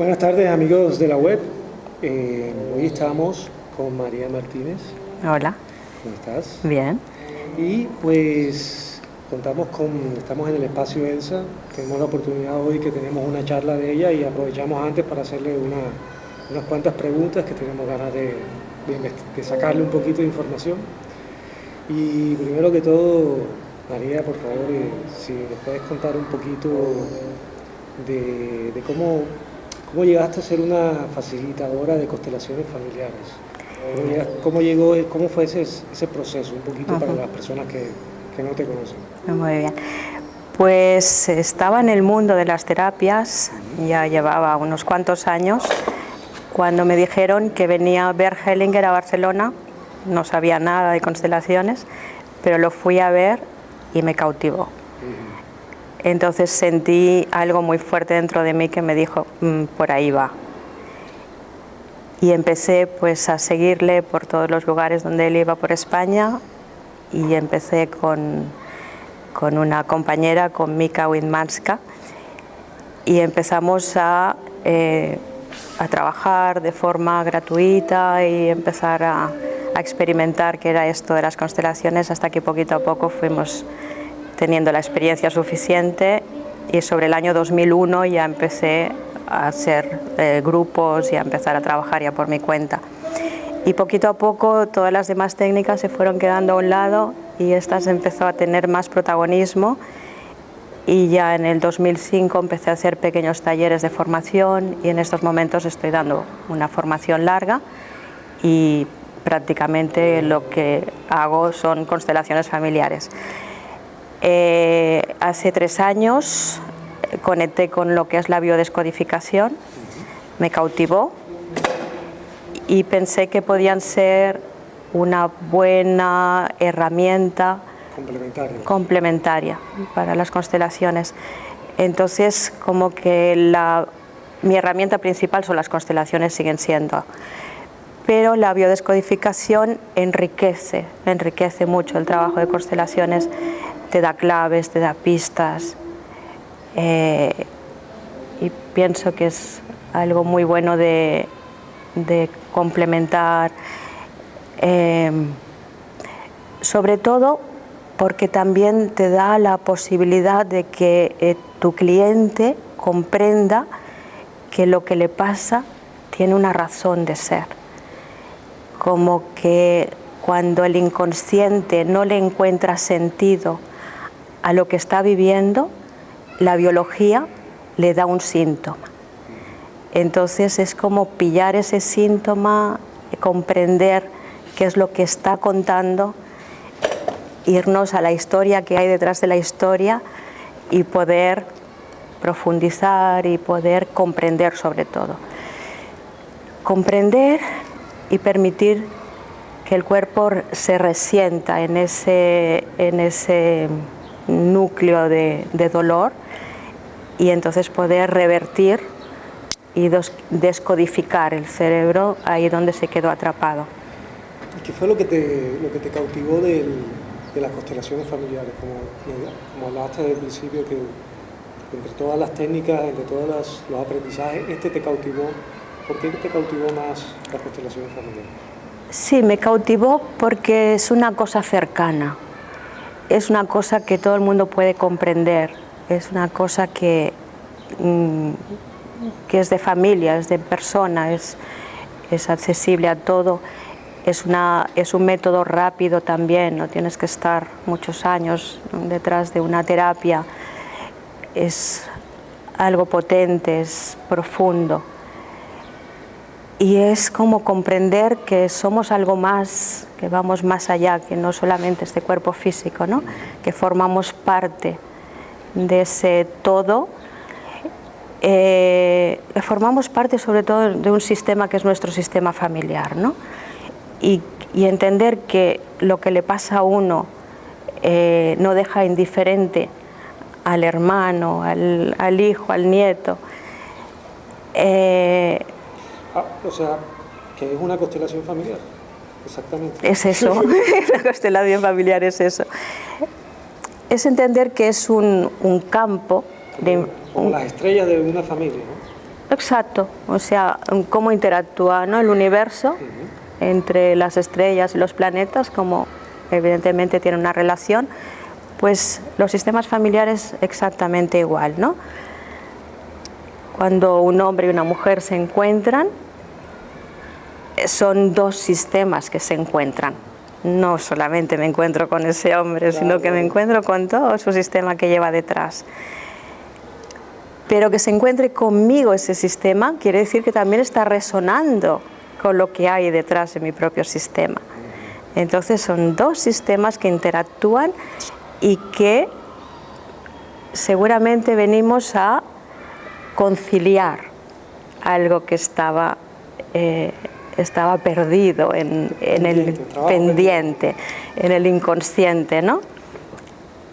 Buenas tardes, amigos de la web. Hoy estamos con María Martínez. Hola. ¿Cómo estás? Bien. Y pues estamos en el espacio ELSA. Tenemos la oportunidad hoy que tenemos una charla de ella y aprovechamos antes para hacerle unas cuantas preguntas que tenemos ganas de sacarle un poquito de información. Y primero que todo, María, por favor, si nos puedes contar un poquito de cómo llegaste a ser una facilitadora de constelaciones familiares. ¿Cómo fue ese proceso? Un poquito para las personas que no te conocen. Muy bien. Pues estaba en el mundo de las terapias, ya llevaba unos cuantos años, cuando me dijeron que venía Bert Hellinger a Barcelona. No sabía nada de constelaciones, pero lo fui a ver y me cautivó. Entonces sentí algo muy fuerte dentro de mí que me dijo, por ahí va. Y empecé pues a seguirle por todos los lugares donde él iba por España, y empecé con una compañera, con Mika Witmanska, y empezamos a trabajar de forma gratuita y empezar a experimentar qué era esto de las constelaciones, hasta que poquito a poco fuimos teniendo la experiencia suficiente, y sobre el año 2001 ya empecé a hacer grupos y a empezar a trabajar ya por mi cuenta. Y poquito a poco todas las demás técnicas se fueron quedando a un lado y estas empezó a tener más protagonismo, y ya en el 2005 empecé a hacer pequeños talleres de formación, y en estos momentos estoy dando una formación larga y prácticamente lo que hago son constelaciones familiares. Hace 3 años conecté con lo que es la biodescodificación, me cautivó y pensé que podían ser una buena herramienta complementaria para las constelaciones. Entonces, como que mi herramienta principal son las constelaciones, siguen siendo, pero la biodescodificación enriquece mucho el trabajo de constelaciones, te da claves, te da pistas, y pienso que es algo muy bueno de complementar, sobre todo porque también te da la posibilidad de que tu cliente comprenda que lo que le pasa tiene una razón de ser. Como que cuando el inconsciente no le encuentra sentido a lo que está viviendo, la biología le da un síntoma. Entonces es como pillar ese síntoma, comprender qué es lo que está contando, irnos a la historia que hay detrás de la historia y poder profundizar y poder comprender, sobre todo. Comprender y permitir que el cuerpo se resienta en ese núcleo de dolor, y entonces poder revertir y descodificar el cerebro ahí donde se quedó atrapado. ¿Y qué fue lo que te cautivó de las constelaciones familiares? Como hablaste desde el principio, que entre todas las técnicas, entre todos los aprendizajes, te cautivó. ¿Por qué te cautivó más las constelaciones familiares? Sí, me cautivó porque es una cosa cercana, es una cosa que todo el mundo puede comprender, es una cosa que es de familia, es de persona, es accesible a todo, es un método rápido también, no tienes que estar muchos años detrás de una terapia, es algo potente, es profundo. Y es como comprender que somos algo más, que vamos más allá, que no solamente este cuerpo físico, ¿no? Que formamos parte de ese todo, formamos parte sobre todo de un sistema que es nuestro sistema familiar, ¿no? Y entender que lo que le pasa a uno no deja indiferente al hermano, al hijo, al nieto. O sea, que es una constelación familiar, exactamente. Es eso, la constelación familiar es eso. Es entender que es un campo como las estrellas de una familia, ¿no? Exacto, o sea, cómo interactúa, ¿no?, el universo entre las estrellas y los planetas, como evidentemente tiene una relación, pues los sistemas familiares exactamente igual, ¿no? Cuando un hombre y una mujer se encuentran, son dos sistemas que se encuentran. No solamente me encuentro con ese hombre, sino que me encuentro con todo su sistema que lleva detrás. Pero que se encuentre conmigo ese sistema quiere decir que también está resonando con lo que hay detrás de mi propio sistema. Entonces son dos sistemas que interactúan y que seguramente venimos a conciliar algo que estaba perdido en el pendiente, en el inconsciente, ¿no?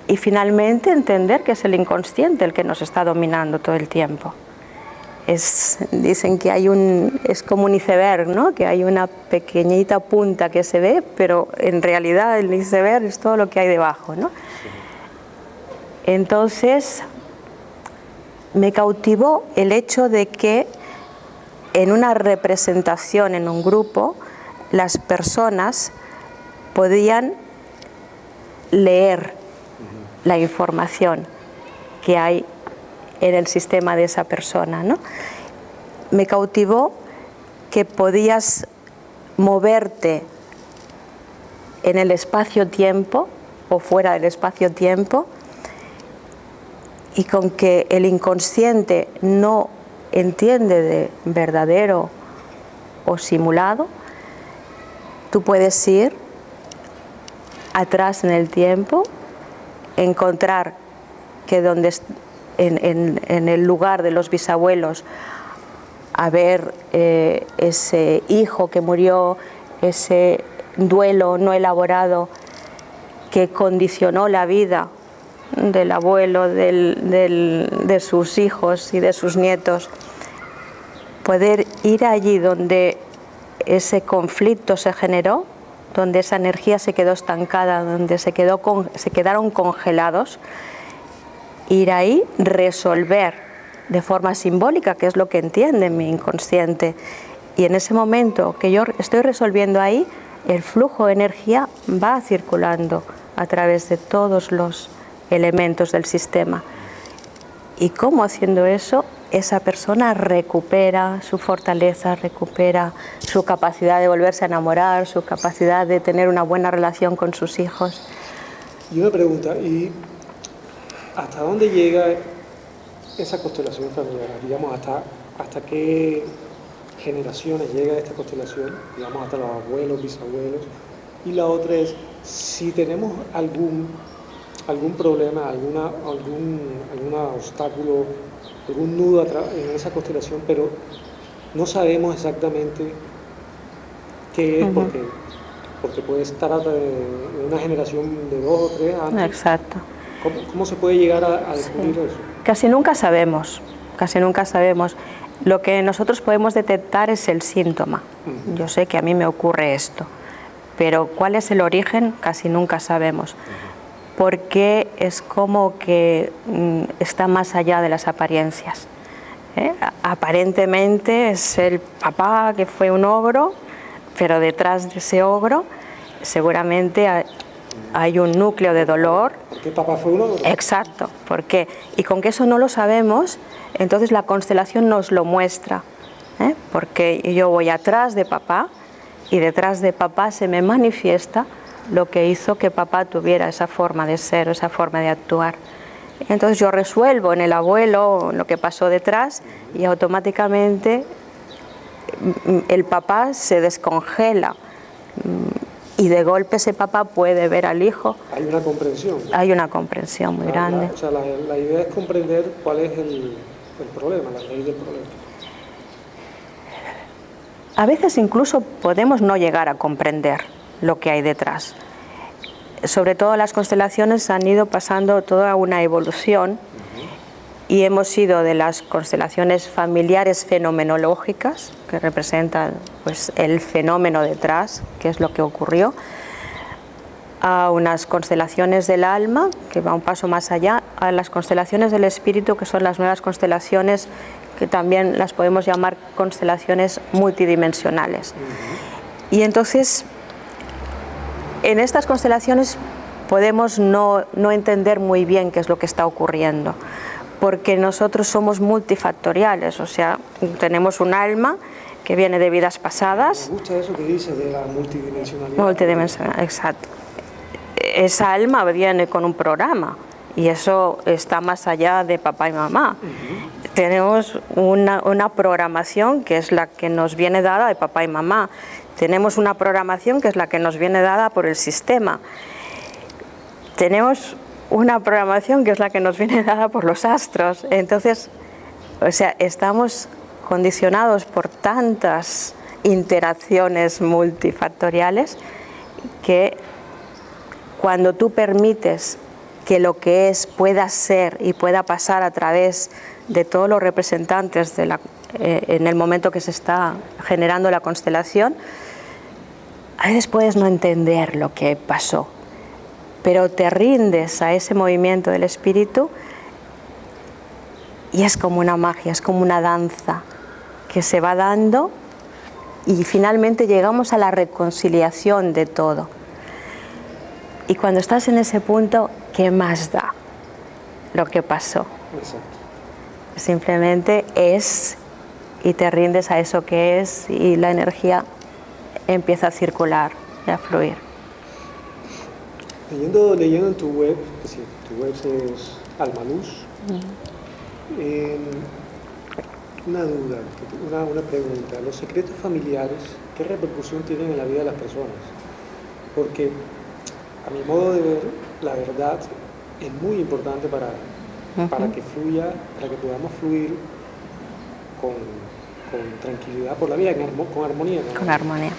Y finalmente entender que es el inconsciente el que nos está dominando todo el tiempo. Dicen que es como un iceberg, ¿no?, que hay una pequeñita punta que se ve, pero en realidad el iceberg es todo lo que hay debajo, ¿no? Entonces me cautivó el hecho de que en una representación en un grupo las personas podían leer la información que hay en el sistema de esa persona, ¿no? Me cautivó que podías moverte en el espacio-tiempo o fuera del espacio-tiempo y con que el inconsciente no entiende de verdadero o simulado, tú puedes ir atrás en el tiempo, encontrar que en el lugar de los bisabuelos, a ver ese hijo que murió, ese duelo no elaborado que condicionó la vida del abuelo, de sus hijos y de sus nietos, poder ir allí donde ese conflicto se generó, donde esa energía se quedó estancada, donde se quedaron congelados, ir ahí, resolver de forma simbólica, que es lo que entiende mi inconsciente. Y en ese momento que yo estoy resolviendo ahí, el flujo de energía va circulando a través de todos los elementos del sistema. Y cómo haciendo eso, esa persona recupera su fortaleza, recupera su capacidad de volverse a enamorar, su capacidad de tener una buena relación con sus hijos. Y una pregunta, ¿y hasta dónde llega esa constelación familiar? Digamos, ¿hasta qué generaciones llega esta constelación? Digamos, hasta los abuelos, bisabuelos. Y la otra es, si tenemos algún problema, algún obstáculo, algún nudo en esa constelación, pero no sabemos exactamente qué es, porque puede estar de una generación de 2 o 3 años. Exacto. ¿Cómo se puede llegar a descubrir eso? Casi nunca sabemos. Lo que nosotros podemos detectar es el síntoma. Yo sé que a mí me ocurre esto, pero cuál es el origen casi nunca sabemos, porque es como que está más allá de las apariencias. Aparentemente es el papá que fue un ogro, pero detrás de ese ogro seguramente hay un núcleo de dolor. ¿Por qué papá fue un ogro? Exacto, ¿por qué? Y con que eso no lo sabemos, entonces la constelación nos lo muestra, porque yo voy atrás de papá y detrás de papá se me manifiesta lo que hizo que papá tuviera esa forma de ser, esa forma de actuar. Entonces yo resuelvo en el abuelo lo que pasó detrás y automáticamente el papá se descongela y de golpe ese papá puede ver al hijo. Hay una comprensión. Hay una comprensión muy grande. La idea es comprender cuál es el problema, la raíz del problema. A veces incluso podemos no llegar a comprender lo que hay detrás. Sobre todo las constelaciones han ido pasando toda una evolución y hemos ido de las constelaciones familiares fenomenológicas, que representan pues, el fenómeno detrás, que es lo que ocurrió, a unas constelaciones del alma, que va un paso más allá, a las constelaciones del espíritu, que son las nuevas constelaciones que también las podemos llamar constelaciones multidimensionales. Y entonces, en estas constelaciones podemos no entender muy bien qué es lo que está ocurriendo, porque nosotros somos multifactoriales, o sea, tenemos un alma que viene de vidas pasadas. Me gusta eso que dices de la multidimensionalidad. Multidimensional, exacto. Esa alma viene con un programa y eso está más allá de papá y mamá. Tenemos una programación que es la que nos viene dada de papá y mamá. Tenemos una programación que es la que nos viene dada por el sistema. Tenemos una programación que es la que nos viene dada por los astros. Entonces, o sea, estamos condicionados por tantas interacciones multifactoriales que cuando tú permites que lo que es pueda ser y pueda pasar a través de todos los representantes en el momento que se está generando la constelación, a veces puedes no entender lo que pasó, pero te rindes a ese movimiento del espíritu y es como una magia, es como una danza que se va dando y finalmente llegamos a la reconciliación de todo. Y cuando estás en ese punto, ¿qué más da lo que pasó? Exacto. Simplemente es y te rindes a eso que es y la energía empieza a circular y a fluir. Leyendo en tu web, que sí, tu web es Almaluz, una duda, una pregunta. ¿Los secretos familiares qué repercusión tienen en la vida de las personas? Porque a mi modo de ver, la verdad es muy importante para que fluya, para que podamos fluir con tranquilidad por la vida, con armonía. Con armonía.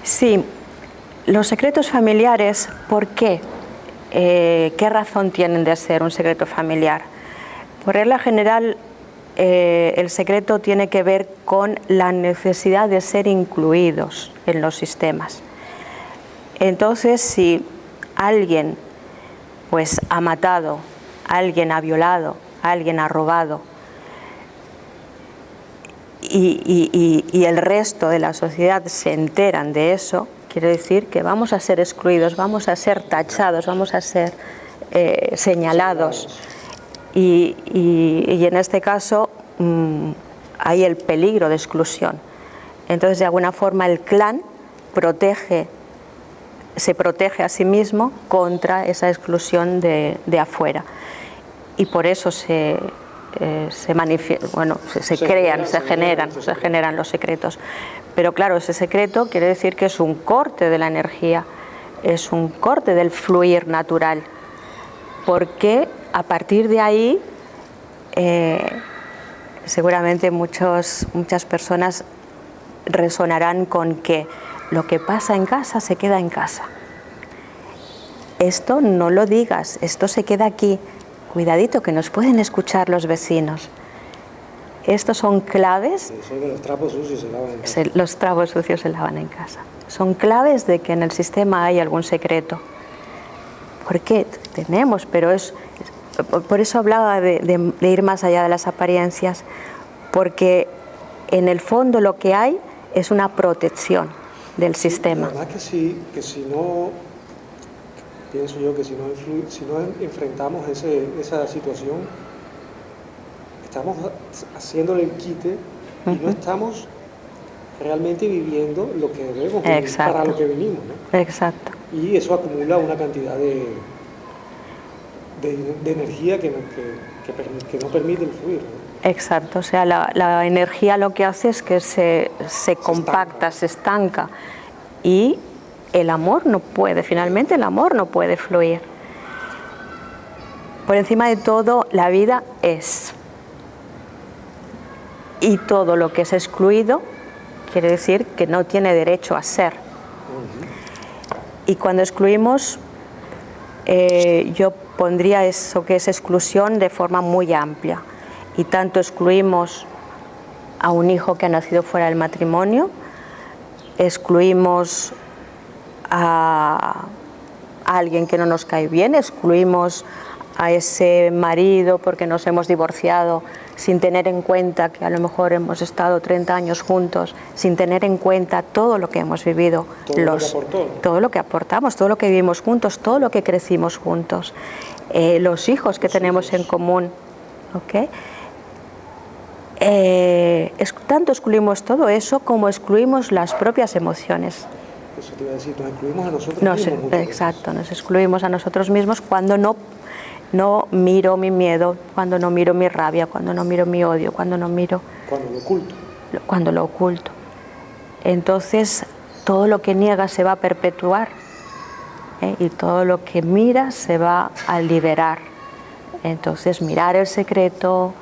Sí, los secretos familiares, ¿por qué? ¿Qué razón tienen de ser un secreto familiar? Por regla general, el secreto tiene que ver con la necesidad de ser incluidos en los sistemas. Entonces, si alguien pues ha matado, alguien ha violado, alguien ha robado y el resto de la sociedad se enteran de eso, quiere decir que vamos a ser excluidos, vamos a ser tachados, vamos a ser señalados. Y en este caso hay el peligro de exclusión. Entonces, de alguna forma, el clan se protege a sí mismo contra esa exclusión de afuera. Y por eso se generan los secretos. Pero claro, ese secreto quiere decir que es un corte de la energía, es un corte del fluir natural, porque a partir de ahí seguramente muchas personas resonarán con que lo que pasa en casa se queda en casa. Esto no lo digas, esto se queda aquí. Cuidadito que nos pueden escuchar los vecinos. Estos son claves. Eso de los trapos sucios se lavan en casa. Los trapos sucios se lavan en casa. Son claves de que en el sistema hay algún secreto. ¿Por qué? Tenemos, pero por eso hablaba de ir más allá de las apariencias, porque en el fondo lo que hay es una protección del sistema. La verdad que sí, que si no, pienso yo que si no enfrentamos esa situación, estamos haciéndole el quite y no estamos realmente viviendo lo que debemos vivir, para lo que vinimos, ¿no? Exacto. Y eso acumula una cantidad de energía que no permite el fluir, ¿no? Exacto, o sea, la energía lo que hace es que se compacta, se estanca y el amor no puede, finalmente el amor no puede fluir. Por encima de todo, la vida es. Y todo lo que es excluido quiere decir que no tiene derecho a ser. Y cuando excluimos, yo pondría eso que es exclusión de forma muy amplia. Y tanto excluimos a un hijo que ha nacido fuera del matrimonio, excluimos a alguien que no nos cae bien, excluimos a ese marido porque nos hemos divorciado sin tener en cuenta que a lo mejor hemos estado 30 años juntos, sin tener en cuenta todo lo que hemos vivido, todo lo que aportamos, todo lo que vivimos juntos, todo lo que crecimos juntos, los hijos que tenemos en común, ¿ok? Tanto excluimos todo eso como excluimos las propias emociones. Eso te iba a decir, nos excluimos a nosotros mismos. Exacto, nos excluimos a nosotros mismos cuando no miro mi miedo, cuando no miro mi rabia, cuando no miro mi odio, cuando no miro... Cuando lo oculto. Cuando lo oculto. Entonces, todo lo que niega se va a perpetuar, y todo lo que mira se va a liberar. Entonces, mirar el secreto,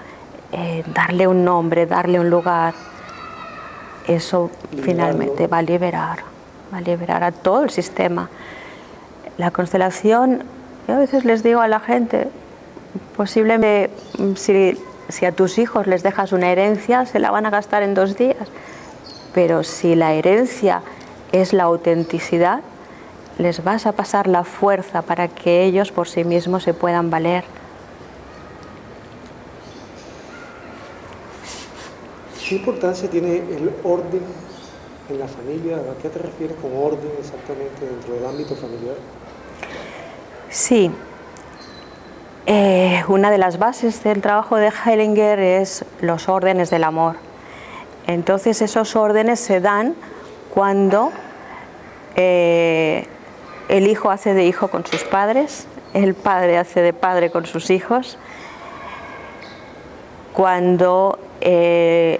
darle un nombre, darle un lugar, eso finalmente va a liberar a todo el sistema. La constelación, yo a veces les digo a la gente, posiblemente si a tus hijos les dejas una herencia, se la van a gastar en 2 días, pero si la herencia es la autenticidad, les vas a pasar la fuerza para que ellos por sí mismos se puedan valer. ¿Qué importancia tiene el orden en la familia? ¿A qué te refieres con orden exactamente dentro del ámbito familiar? Sí. Una de las bases del trabajo de Hellinger es los órdenes del amor. Entonces esos órdenes se dan cuando el hijo hace de hijo con sus padres, el padre hace de padre con sus hijos, cuando el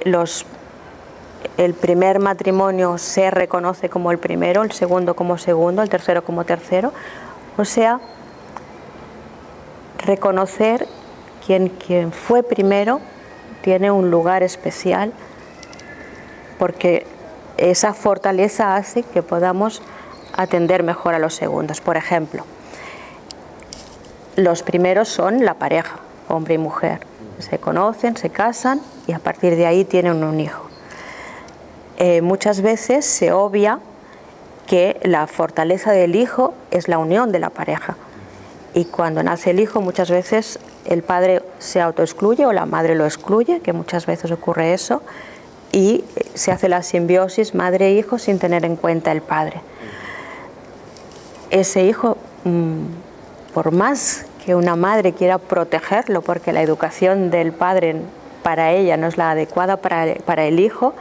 primer matrimonio se reconoce como el primero, el segundo como segundo, el tercero como tercero, o sea, reconocer quien fue primero tiene un lugar especial, porque esa fortaleza hace que podamos atender mejor a los segundos. Por ejemplo, los primeros son la pareja, hombre y mujer. Se conocen, se casan y a partir de ahí tienen un hijo. Muchas veces se obvia que la fortaleza del hijo es la unión de la pareja. Y cuando nace el hijo, muchas veces el padre se autoexcluye o la madre lo excluye, que muchas veces ocurre eso, y se hace la simbiosis madre-hijo sin tener en cuenta el padre. Ese hijo, por más que una madre quiera protegerlo, porque la educación del padre para ella no es la adecuada para el hijo,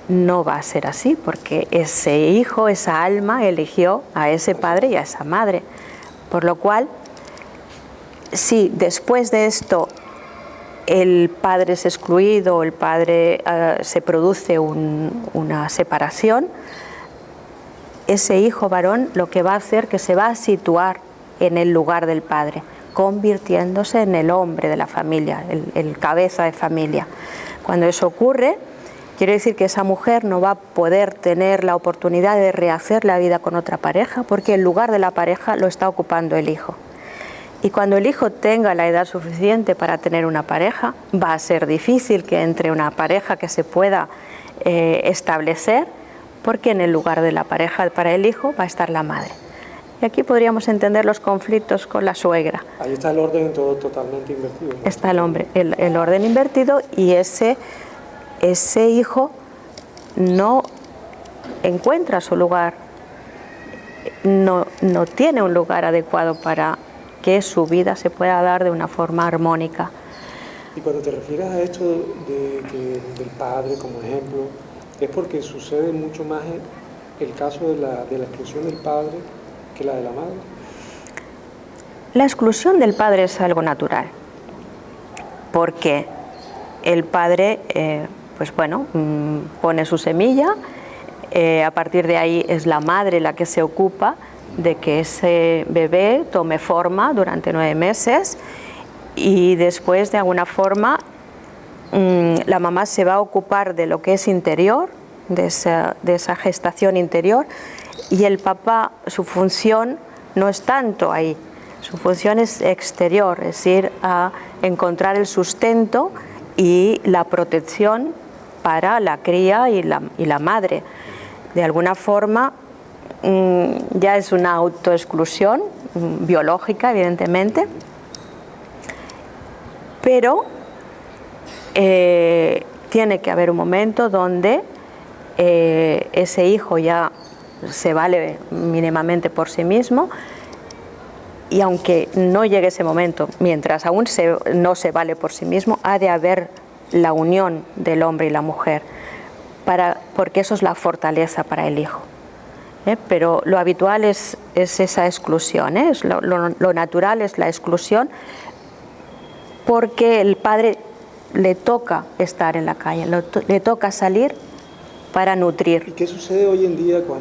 no va a ser así, porque ese hijo, esa alma, eligió a ese padre y a esa madre. Por lo cual, si después de esto el padre es excluido, el padre se produce una separación, ese hijo varón lo que va a hacer es que se va a situar en el lugar del padre, convirtiéndose en el hombre de la familia, el cabeza de familia. Cuando eso ocurre, quiere decir que esa mujer no va a poder tener la oportunidad de rehacer la vida con otra pareja, porque el lugar de la pareja lo está ocupando el hijo. Y cuando el hijo tenga la edad suficiente para tener una pareja, va a ser difícil que entre una pareja que se pueda establecer, porque en el lugar de la pareja para el hijo va a estar la madre. Y aquí podríamos entender los conflictos con la suegra. Ahí está el orden todo totalmente invertido, ¿no? Está el orden invertido, y ese hijo no encuentra su lugar, no tiene un lugar adecuado para que su vida se pueda dar de una forma armónica. Y cuando te refieres a esto del padre como ejemplo, ¿es porque sucede mucho más el caso de la exclusión del padre que la de la madre? La exclusión del padre es algo natural, porque el padre pone su semilla, a partir de ahí es la madre la que se ocupa de que ese bebé tome forma durante 9 meses, y después de alguna forma la mamá se va a ocupar de lo que es interior, de esa gestación interior, y el papá, su función no es tanto ahí, su función es exterior, es ir a encontrar el sustento y la protección para la cría y la madre. De alguna forma ya es una autoexclusión biológica, evidentemente, pero tiene que haber un momento donde ese hijo ya se vale mínimamente por sí mismo, y aunque no llegue ese momento, mientras aún no se vale por sí mismo, ha de haber la unión del hombre y la mujer, porque eso es la fortaleza para el hijo. Pero lo habitual es esa exclusión, lo natural es la exclusión, porque el padre le toca estar en la calle, le toca salir para nutrir. ¿Y qué sucede hoy en día con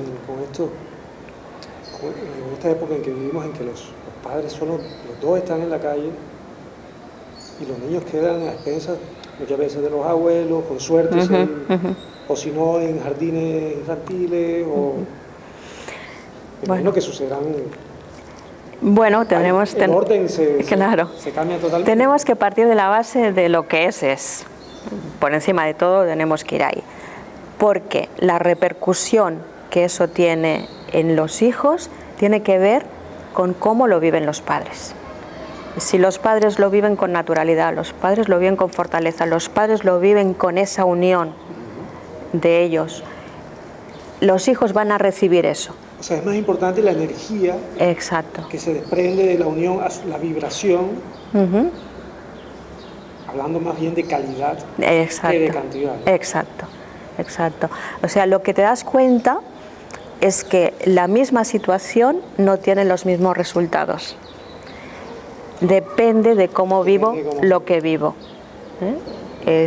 esta época en que vivimos, en que los padres los dos están en la calle y los niños quedan a expensas muchas veces de los abuelos, con suerte, o si no en jardines infantiles, o bueno, que sucederán? Bueno, tenemos... El orden se cambia totalmente. Tenemos que partir de la base de lo que es. Por encima de todo tenemos que ir ahí. Porque la repercusión que eso tiene en los hijos tiene que ver con cómo lo viven los padres. Si los padres lo viven con naturalidad, los padres lo viven con fortaleza, los padres lo viven con esa unión de ellos, los hijos van a recibir eso. O sea, es más importante la energía. Exacto. Que se desprende de la unión, la vibración, hablando más bien de calidad. Exacto. Que de cantidad. Exacto, exacto. O sea, lo que te das cuenta es que la misma situación no tiene los mismos resultados. Depende de cómo vivo lo que vivo.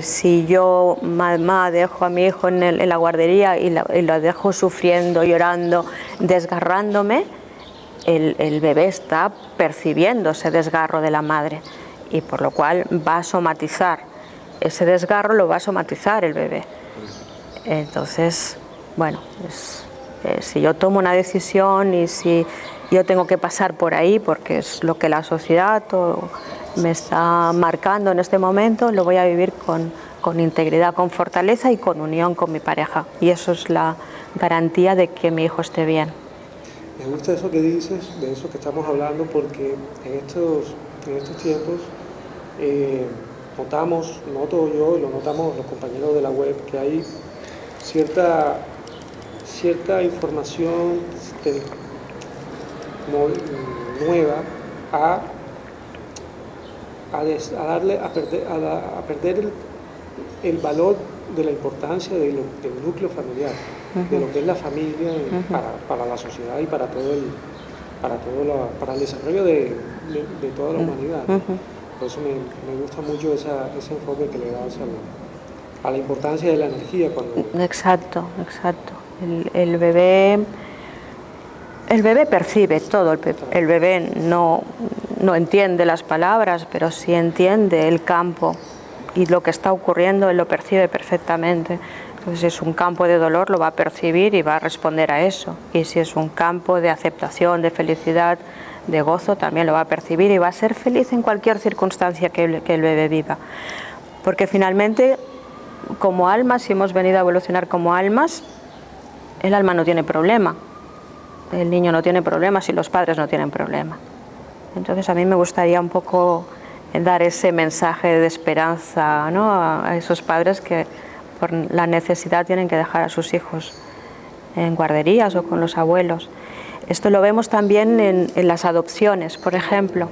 Si yo, mamá, dejo a mi hijo en la guardería y lo dejo sufriendo, llorando, desgarrándome, el bebé está percibiendo ese desgarro de la madre, y por lo cual va a somatizar. Ese desgarro lo va a somatizar el bebé. Entonces, bueno, si yo tomo una decisión y si yo tengo que pasar por ahí, porque es lo que la sociedad me está marcando en este momento, lo voy a vivir con integridad, con fortaleza y con unión con mi pareja. Y eso es la garantía de que mi hijo esté bien. Me gusta eso que dices, de eso que estamos hablando, porque en estos tiempos noto yo, y lo notamos los compañeros de la web, que hay cierta información nueva a perder el valor de la importancia del núcleo familiar, de lo que es la familia para la sociedad y para el desarrollo de toda la humanidad. Por eso me gusta mucho ese enfoque que le das a la importancia de la energía cuando... Exacto. El bebé percibe todo. El bebé no entiende las palabras, pero sí entiende el campo y lo que está ocurriendo, él lo percibe perfectamente. Entonces, si es un campo de dolor, lo va a percibir y va a responder a eso. Y si es un campo de aceptación, de felicidad, de gozo, también lo va a percibir y va a ser feliz en cualquier circunstancia que el bebé viva. Porque finalmente, como almas, si hemos venido a evolucionar como almas, el alma no tiene problema. El niño no tiene problemas y los padres no tienen problema. Entonces a mí me gustaría un poco dar ese mensaje de esperanza, ¿no?, a esos padres que por la necesidad tienen que dejar a sus hijos en guarderías o con los abuelos. Esto lo vemos también en las adopciones, por ejemplo.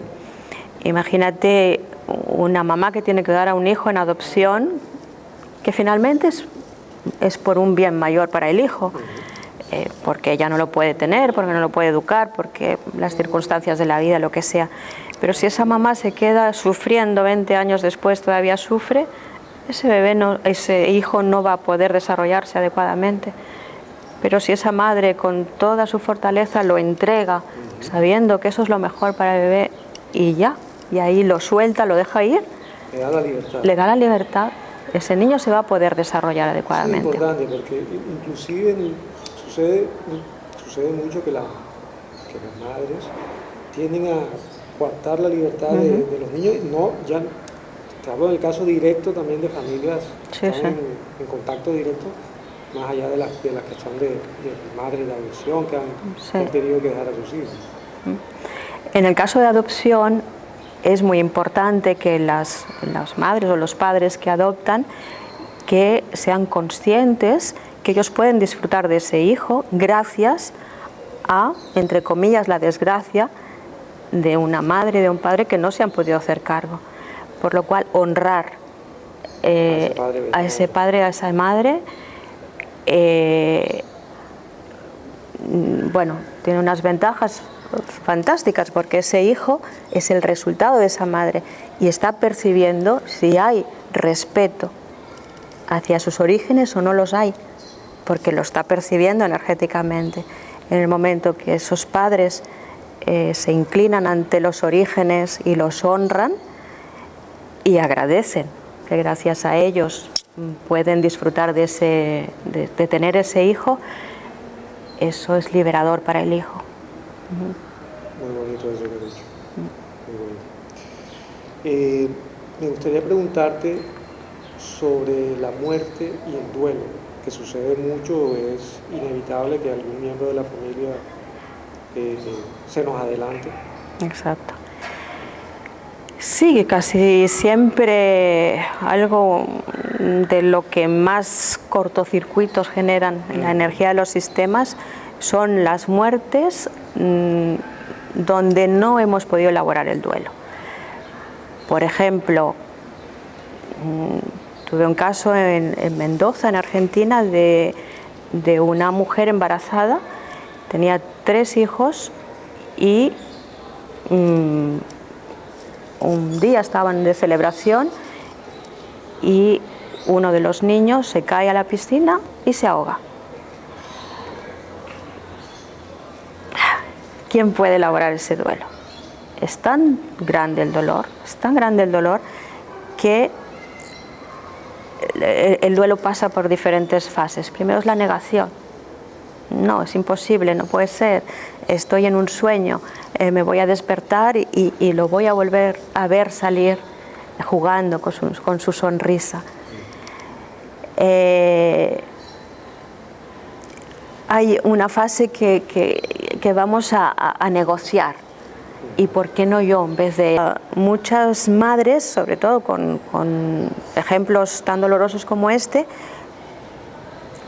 Imagínate una mamá que tiene que dar a un hijo en adopción, que finalmente es por un bien mayor para el hijo, porque ella no lo puede tener, porque no lo puede educar, porque las circunstancias de la vida, lo que sea. Pero si esa mamá se queda sufriendo 20 años después, todavía sufre, ese hijo no va a poder desarrollarse adecuadamente. Pero si esa madre con toda su fortaleza lo entrega, sabiendo que eso es lo mejor para el bebé, y ahí lo suelta, lo deja ir, le da la libertad, ese niño se va a poder desarrollar adecuadamente. Es importante porque inclusive sucede mucho que las madres tienden a coartar la libertad de los niños. Te hablo del caso directo también de familias que están en contacto directo, más allá de las que están de madres de adopción que han tenido que dejar a sus hijos. En el caso de adopción, es muy importante que las madres o los padres que adoptan que sean conscientes que ellos pueden disfrutar de ese hijo gracias a, entre comillas, la desgracia de una madre y de un padre que no se han podido hacer cargo. Por lo cual, honrar a ese padre, a esa madre, bueno, tiene unas ventajas fantásticas porque ese hijo es el resultado de esa madre y está percibiendo si hay respeto hacia sus orígenes o no los hay, porque lo está percibiendo energéticamente. En el momento que esos padres se inclinan ante los orígenes y los honran y agradecen que gracias a ellos pueden disfrutar de tener ese hijo, eso es liberador para el hijo. Muy bonito eso que has dicho. Muy bonito. Me gustaría preguntarte sobre la muerte y el duelo, que sucede mucho, es inevitable que algún miembro de la familia se nos adelante. Exacto. Sí, casi siempre algo de lo que más cortocircuitos generan en la energía de los sistemas son las muertes donde no hemos podido elaborar el duelo. Por ejemplo, tuve un caso en Mendoza, en Argentina, de una mujer embarazada, tenía 3 hijos y un día estaban de celebración y uno de los niños se cae a la piscina y se ahoga. ¿Quién puede elaborar ese duelo? Es tan grande el dolor, que el duelo pasa por diferentes fases. Primero es la negación. No, es imposible, no puede ser. Estoy en un sueño, me voy a despertar y lo voy a volver a ver salir jugando con su sonrisa. Hay una fase que vamos a negociar. ¿Y por qué no yo en vez de...? Muchas madres, sobre todo con ejemplos tan dolorosos como este,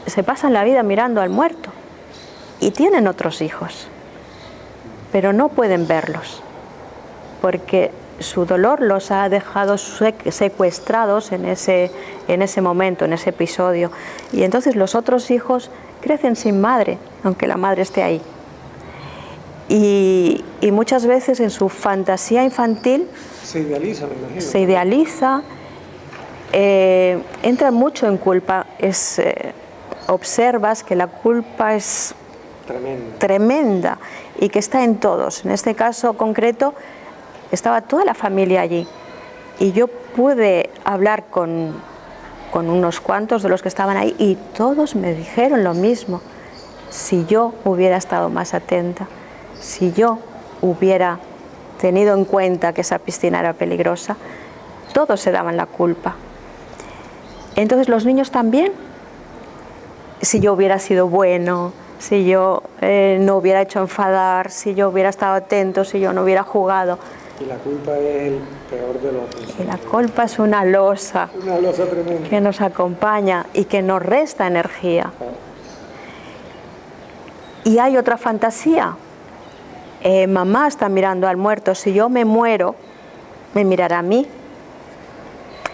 se pasan la vida mirando al muerto y tienen otros hijos, pero no pueden verlos porque su dolor los ha dejado secuestrados en ese momento, en ese episodio, y entonces los otros hijos crecen sin madre, aunque la madre esté ahí. Y muchas veces en su fantasía infantil se idealiza, me imagino. Se idealiza, entra mucho en culpa. Observas que la culpa es tremenda y que está en todos. En este caso concreto estaba toda la familia allí y yo pude hablar con unos cuantos de los que estaban ahí y todos me dijeron lo mismo. Si yo hubiera estado más atenta, si yo hubiera tenido en cuenta que esa piscina era peligrosa, todos se daban la culpa. Entonces los niños también, si yo hubiera sido bueno, si yo no hubiera hecho enfadar, si yo hubiera estado atento, si yo no hubiera jugado. Y la culpa es el peor de los... Y la culpa es una losa tremenda que nos acompaña y que nos resta energía. Y hay otra fantasía. Mamá está mirando al muerto, si yo me muero, me mirará a mí.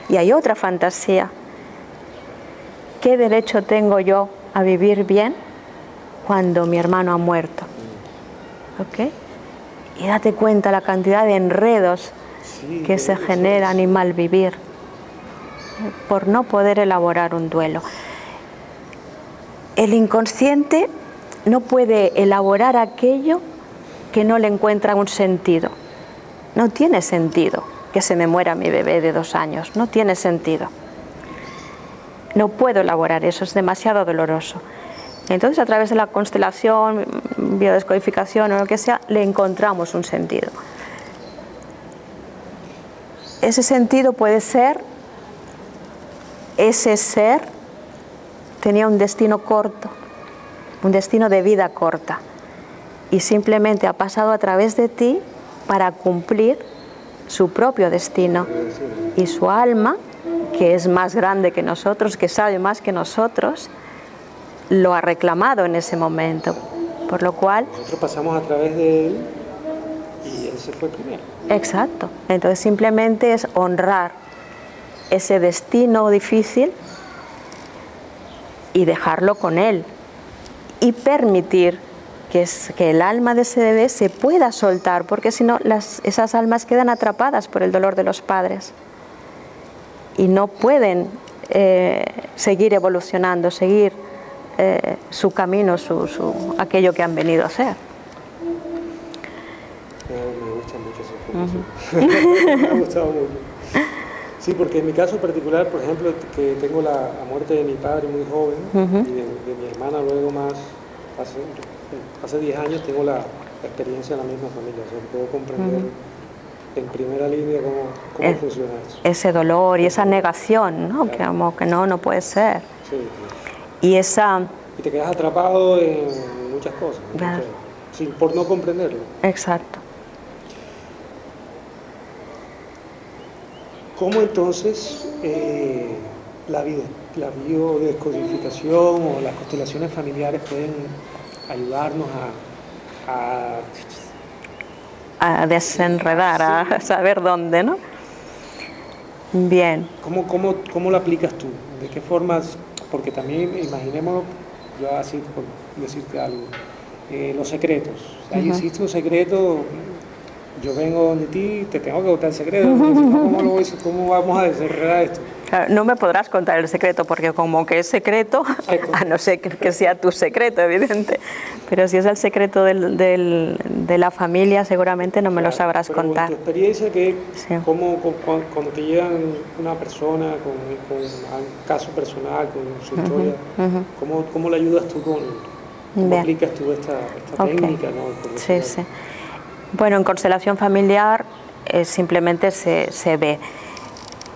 Y hay otra fantasía. ¿Qué derecho tengo yo a vivir bien cuando mi hermano ha muerto? ¿Ok? Y date cuenta la cantidad de enredos que se generan y malvivir por no poder elaborar un duelo. El inconsciente no puede elaborar aquello que no le encuentra un sentido. No tiene sentido que se me muera mi bebé de 2 años, no tiene sentido. No puedo elaborar eso, es demasiado doloroso. Entonces, a través de la constelación, biodescodificación o lo que sea, le encontramos un sentido. Ese sentido puede ser, ese ser tenía un destino corto, un destino de vida corta, y simplemente ha pasado a través de ti para cumplir su propio destino. Y su alma, que es más grande que nosotros, que sabe más que nosotros, lo ha reclamado en ese momento. Por lo cual... Nosotros pasamos a través de él y él se fue primero. Exacto. Entonces simplemente es honrar ese destino difícil y dejarlo con él. Y permitir que el alma de ese bebé se pueda soltar, porque si no, esas almas quedan atrapadas por el dolor de los padres y no pueden seguir evolucionando, seguir su camino, aquello que han venido a hacer. Me gusta mucho esa información. Me ha gustado mucho. Sí, porque en mi caso particular, por ejemplo, que tengo la muerte de mi padre muy joven y de mi hermana luego más, hace 10 años tengo la experiencia de la misma familia, o sea, puedo comprender en primera línea cómo funciona eso. Ese dolor y esa negación, ¿no? Claro. Que como que no puede ser. Sí, claro. Y te quedas atrapado en muchas cosas, claro. Por no comprenderlo. Exacto. ¿Cómo entonces la biodescodificación o las constelaciones familiares pueden ayudarnos a desenredar, a saber dónde, ¿no? Bien. ¿Cómo lo aplicas tú? ¿De qué formas? Porque también, imaginémonos, yo así por decirte algo, los secretos. O sea, existe un secreto, yo vengo donde ti, te tengo que contar el secreto, ¿cómo vamos a desenredar esto? Claro, no me podrás contar el secreto porque como que es secreto, a no ser que sea tu secreto, evidente, pero si es el secreto de la familia seguramente no me lo sabrás contar. En tu experiencia, cuando te llegan una persona con un caso personal, con su historia, ¿cómo le ayudas tú cómo aplicas tú esta técnica? ¿No? Sí. Bueno, en constelación familiar simplemente se ve.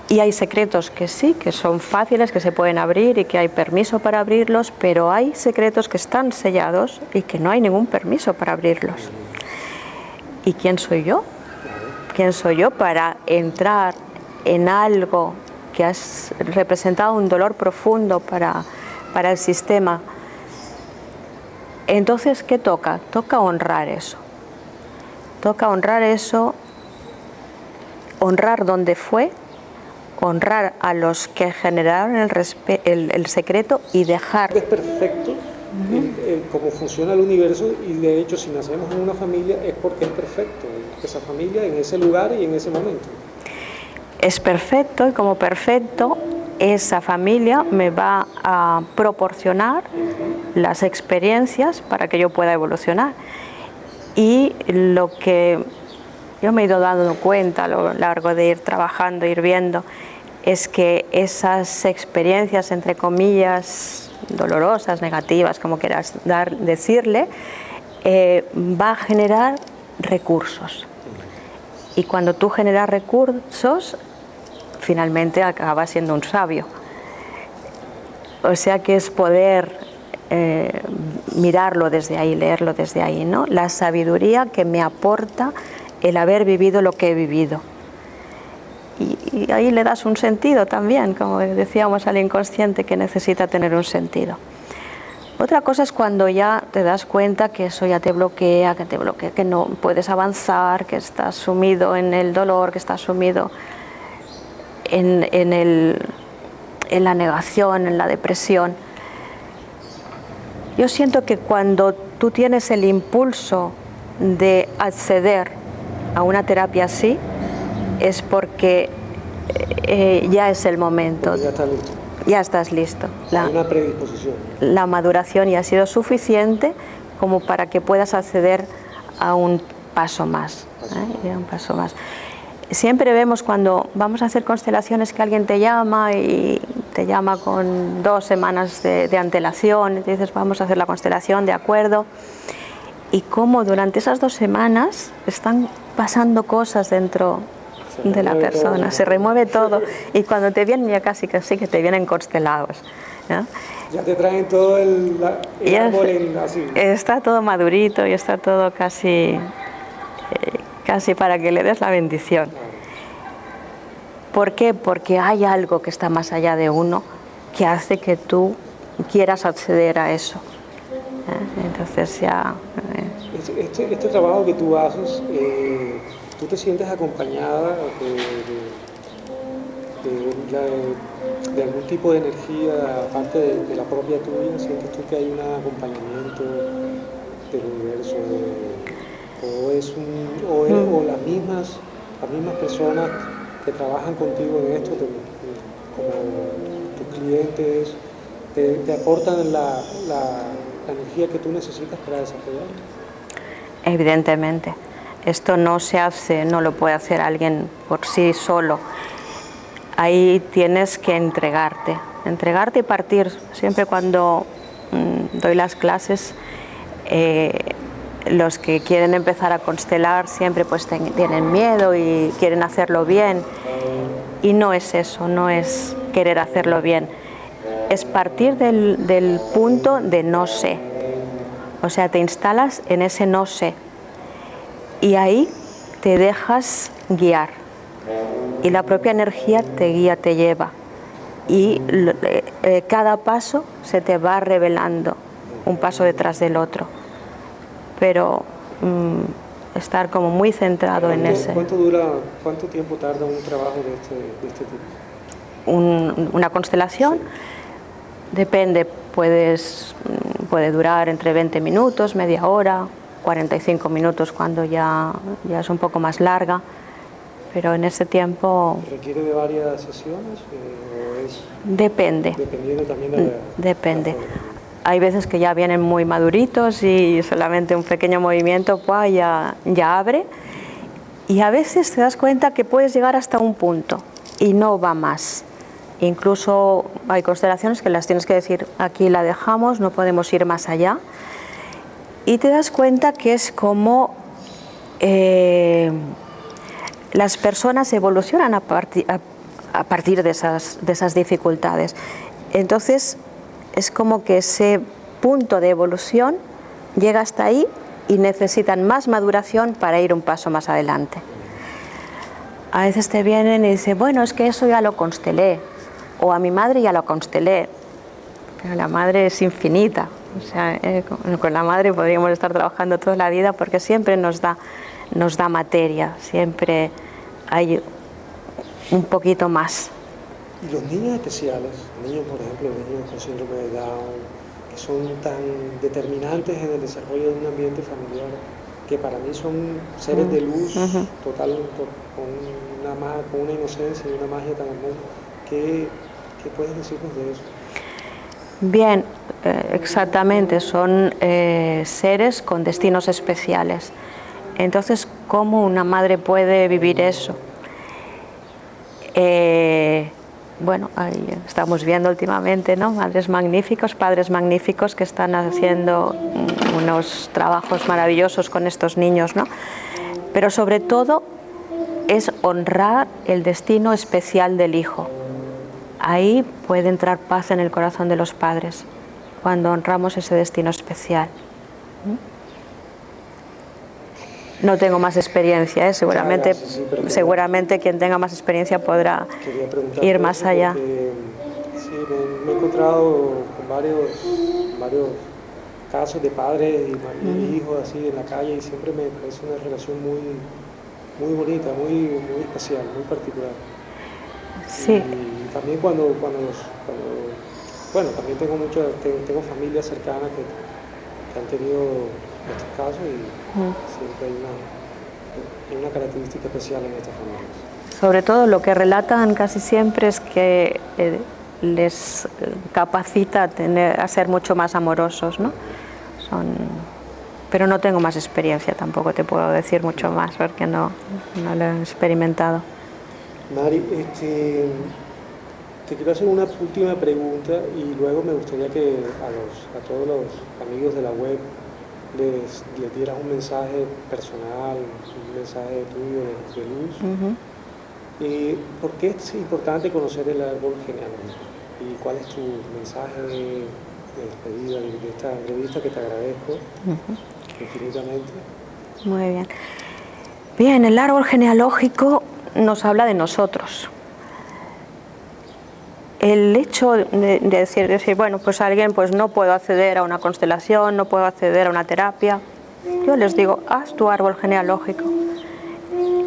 Y hay secretos que sí, que son fáciles, que se pueden abrir y que hay permiso para abrirlos, pero hay secretos que están sellados y que no hay ningún permiso para abrirlos. ¿Y quién soy yo? ¿Quién soy yo para entrar en algo que ha representado un dolor profundo para el sistema? Entonces, ¿qué toca? Toca honrar eso. Toca honrar eso, honrar dónde fue, honrar a los que generaron el secreto y dejar... Es perfecto cómo funciona el universo y de hecho si nacemos en una familia es porque es perfecto esa familia en ese lugar y en ese momento. Es perfecto y como perfecto esa familia me va a proporcionar las experiencias para que yo pueda evolucionar. Y lo que yo me he ido dando cuenta a lo largo de ir trabajando, ir viendo, es que esas experiencias, entre comillas, dolorosas, negativas, como quieras decirle, va a generar recursos. Y cuando tú generas recursos, finalmente acabas siendo un sabio. O sea que es poder mirarlo desde ahí, leerlo desde ahí, ¿no? La sabiduría que me aporta el haber vivido lo que he vivido. Y ahí le das un sentido también, como decíamos al inconsciente que necesita tener un sentido. Otra cosa es cuando ya te das cuenta que eso ya te bloquea, que no puedes avanzar, que estás sumido en el dolor, que estás sumido en la negación, en la depresión. Yo siento que cuando tú tienes el impulso de acceder a una terapia así, es porque ya es el momento. Porque ya estás listo. Ya estás listo. Hay una predisposición. La maduración ya ha sido suficiente como para que puedas acceder a un paso más. Un paso más. Siempre vemos cuando vamos a hacer constelaciones que alguien te llama y te llama con 2 semanas de antelación y te dices vamos a hacer la constelación, de acuerdo, y cómo durante esas 2 semanas están pasando cosas dentro de la persona, se remueve todo y cuando te vienen ya casi que sí que te vienen constelados, ¿no? Ya te traen todo el árbol así. Está todo madurito y está todo casi para que le des la bendición. ¿Por qué? Porque hay algo que está más allá de uno que hace que tú quieras acceder a eso. Entonces ya... Este trabajo que tú haces, ¿tú te sientes acompañada de algún tipo de energía aparte de la propia tuya? ¿Sientes tú que hay un acompañamiento del universo? ¿O las mismas personas que trabajan contigo en esto, como tus clientes, te aportan la energía que tú necesitas para desarrollar? Evidentemente, esto no se hace, no lo puede hacer alguien por sí solo. Ahí tienes que entregarte y partir. Siempre cuando doy las clases, los que quieren empezar a constelar siempre pues tienen miedo y quieren hacerlo bien. Y no es eso, no es querer hacerlo bien. Es partir del punto de no sé. O sea, te instalas en ese no sé. Y ahí te dejas guiar. Y la propia energía te guía, te lleva. Y cada paso se te va revelando, un paso detrás del otro. Pero estar como muy centrado en ese. ¿Cuánto tiempo tarda un trabajo de este tipo? Una constelación, depende, puede durar entre 20 minutos, media hora, 45 minutos cuando ya es un poco más larga, pero en ese tiempo... ¿Requiere de varias sesiones o es...? Depende. Dependiendo también de la... Depende. Hay veces que ya vienen muy maduritos y solamente un pequeño movimiento ya abre, y a veces te das cuenta que puedes llegar hasta un punto y no va más. Incluso hay constelaciones que las tienes que decir, aquí la dejamos, no podemos ir más allá, y te das cuenta que es como las personas evolucionan a partir de esas dificultades. Entonces es como que ese punto de evolución llega hasta ahí y necesitan más maduración para ir un paso más adelante. A veces te vienen y dicen, bueno, es que eso ya lo constelé, o a mi madre ya lo constelé, pero la madre es infinita. O sea, con la madre podríamos estar trabajando toda la vida porque siempre nos da materia, siempre hay un poquito más. Y los niños especiales, niños por ejemplo, niños con síndrome de Down, que son tan determinantes en el desarrollo de un ambiente familiar, que para mí son seres de luz total, con una inocencia y una magia tan hermosa. ¿Qué puedes decirnos de eso? Bien, exactamente, son seres con destinos especiales. Entonces, ¿cómo una madre puede vivir eso? Bueno, ahí estamos viendo últimamente, ¿no? Madres magníficos, padres magníficos que están haciendo unos trabajos maravillosos con estos niños, ¿no? Pero sobre todo es honrar el destino especial del hijo. Ahí puede entrar paz en el corazón de los padres, cuando honramos ese destino especial. No tengo más experiencia, seguramente, seguramente quien tenga más experiencia podrá ir más allá. Sí, me he encontrado con varios casos de padres y hijos así en la calle, y siempre me parece una relación muy bonita, muy especial, muy particular. Sí. Y también cuando también tengo familias cercanas que han tenido estos casos, y siempre hay una característica especial en estas familias. Sobre todo lo que relatan casi siempre es que les capacita a ser mucho más amorosos, ¿no? Pero no tengo más experiencia, tampoco te puedo decir mucho más porque no lo he experimentado. Mari, te quiero hacer una última pregunta, y luego me gustaría que a todos los amigos de la web les dieras un mensaje personal, un mensaje tuyo de luz. ¿Por qué es importante conocer el árbol genealógico? ¿Y cuál es tu mensaje de despedida de esta entrevista, que te agradezco infinitamente? Muy bien. Bien, el árbol genealógico nos habla de nosotros. el hecho de decir, bueno, pues alguien, pues no puedo acceder a una constelación, no puedo acceder a una terapia, yo les digo, haz tu árbol genealógico.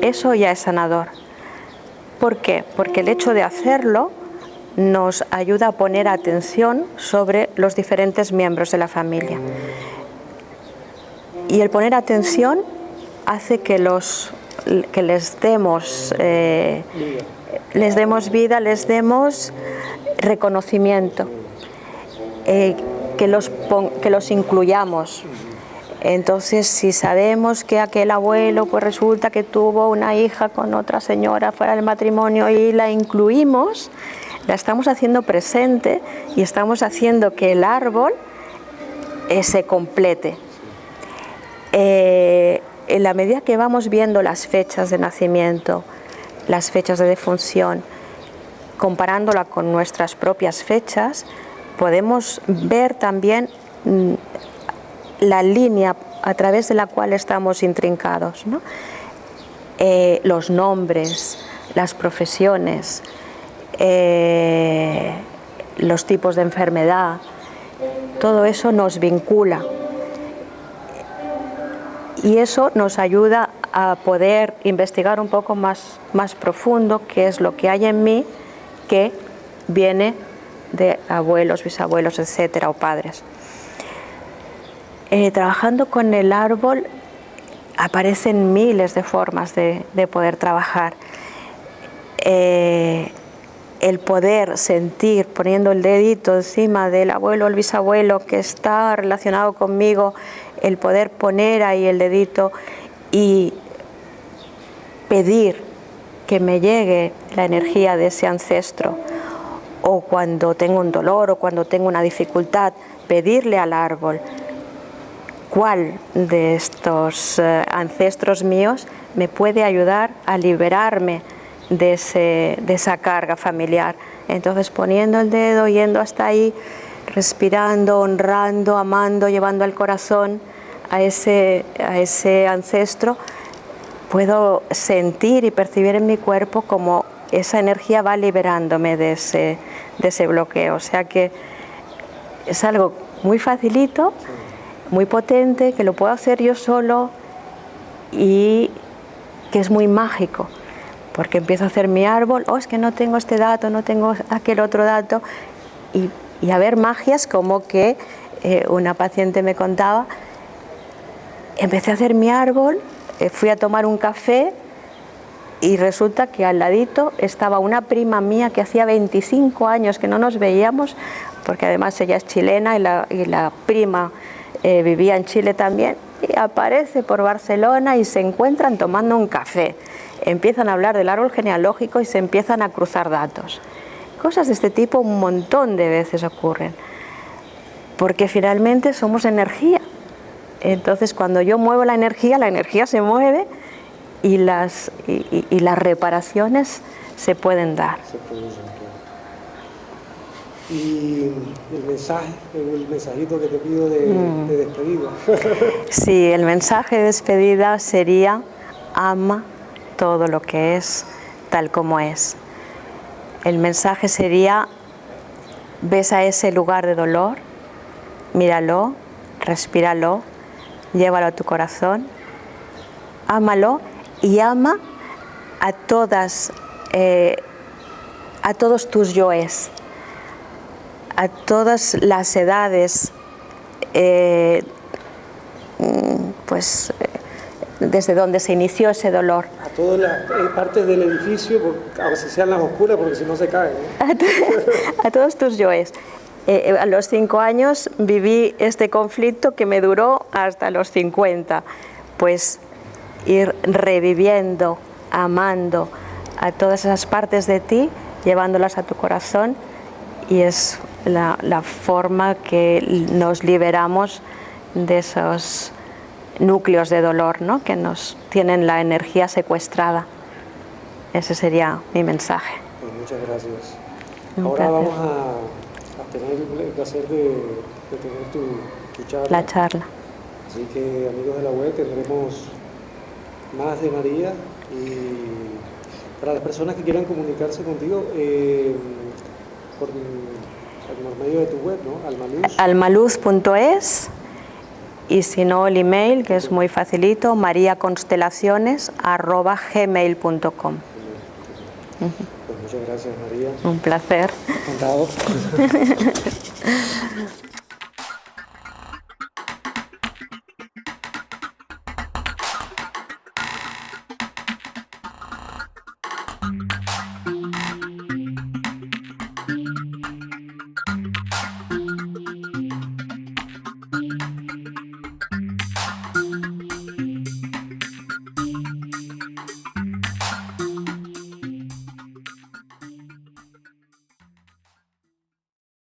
Eso ya es sanador. ¿Por qué? Porque el hecho de hacerlo nos ayuda a poner atención sobre los diferentes miembros de la familia. Y el poner atención hace que les demos vida, les demos reconocimiento, que los incluyamos. Entonces, si sabemos que aquel abuelo pues resulta que tuvo una hija con otra señora fuera del matrimonio y la incluimos, la estamos haciendo presente y estamos haciendo que el árbol se complete. En la medida que vamos viendo las fechas de nacimiento, las fechas de defunción, comparándola con nuestras propias fechas, podemos ver también la línea a través de la cual estamos intrincados, ¿no? Los nombres, las profesiones, los tipos de enfermedad, todo eso nos vincula y eso nos ayuda a poder investigar un poco más profundo qué es lo que hay en mí que viene de abuelos, bisabuelos, etcétera, o padres. Trabajando con el árbol aparecen miles de formas de poder trabajar. El poder sentir, poniendo el dedito encima del abuelo o el bisabuelo que está relacionado conmigo, el poder poner ahí el dedito y pedir que me llegue la energía de ese ancestro, o cuando tengo un dolor o cuando tengo una dificultad, pedirle al árbol cuál de estos ancestros míos me puede ayudar a liberarme de esa carga familiar. Entonces, poniendo el dedo, yendo hasta ahí, respirando, honrando, amando, llevando al corazón a ese ancestro, puedo sentir y percibir en mi cuerpo como esa energía va liberándome de ese bloqueo. O sea que es algo muy facilito, muy potente, que lo puedo hacer yo solo y que es muy mágico, porque empiezo a hacer mi árbol, es que no tengo este dato, no tengo aquel otro dato, y a ver magias como que una paciente me contaba, empecé a hacer mi árbol, fui a tomar un café y resulta que al ladito estaba una prima mía que hacía 25 años que no nos veíamos, porque además ella es chilena y la prima vivía en Chile también, y aparece por Barcelona y se encuentran tomando un café. Empiezan a hablar del árbol genealógico y se empiezan a cruzar datos. Cosas de este tipo un montón de veces ocurren, porque finalmente somos energía. Entonces, cuando yo muevo la energía se mueve y las reparaciones se pueden dar. Y el mensajito que te pido de despedida. Sí, el mensaje de despedida sería: ama todo lo que es tal como es. El mensaje sería: ves a ese lugar de dolor, míralo, respíralo, llévalo a tu corazón, ámalo y ama a todos tus yoes, a todas las edades, desde donde se inició ese dolor. A todas las partes del edificio, aunque sean las oscuras, porque si no se caen, ¿no? A todos tus yoes. A los 5 años viví este conflicto que me duró hasta los 50. Pues ir reviviendo, amando a todas esas partes de ti, llevándolas a tu corazón, y es la forma que nos liberamos de esos núcleos de dolor, ¿no?, que nos tienen la energía secuestrada. Ese sería mi mensaje. Pues muchas gracias. Ahora vamos a tener el placer de tener tu charla. La charla. Así que, amigos de la web, tendremos más de María, y para las personas que quieran comunicarse contigo, por medio de tu web, ¿no? Almaluz. Almaluz.es, y si no el email, que es muy facilito, mariaconstelaciones@gmail.com. Pues muchas gracias, María. Un placer. Encantado.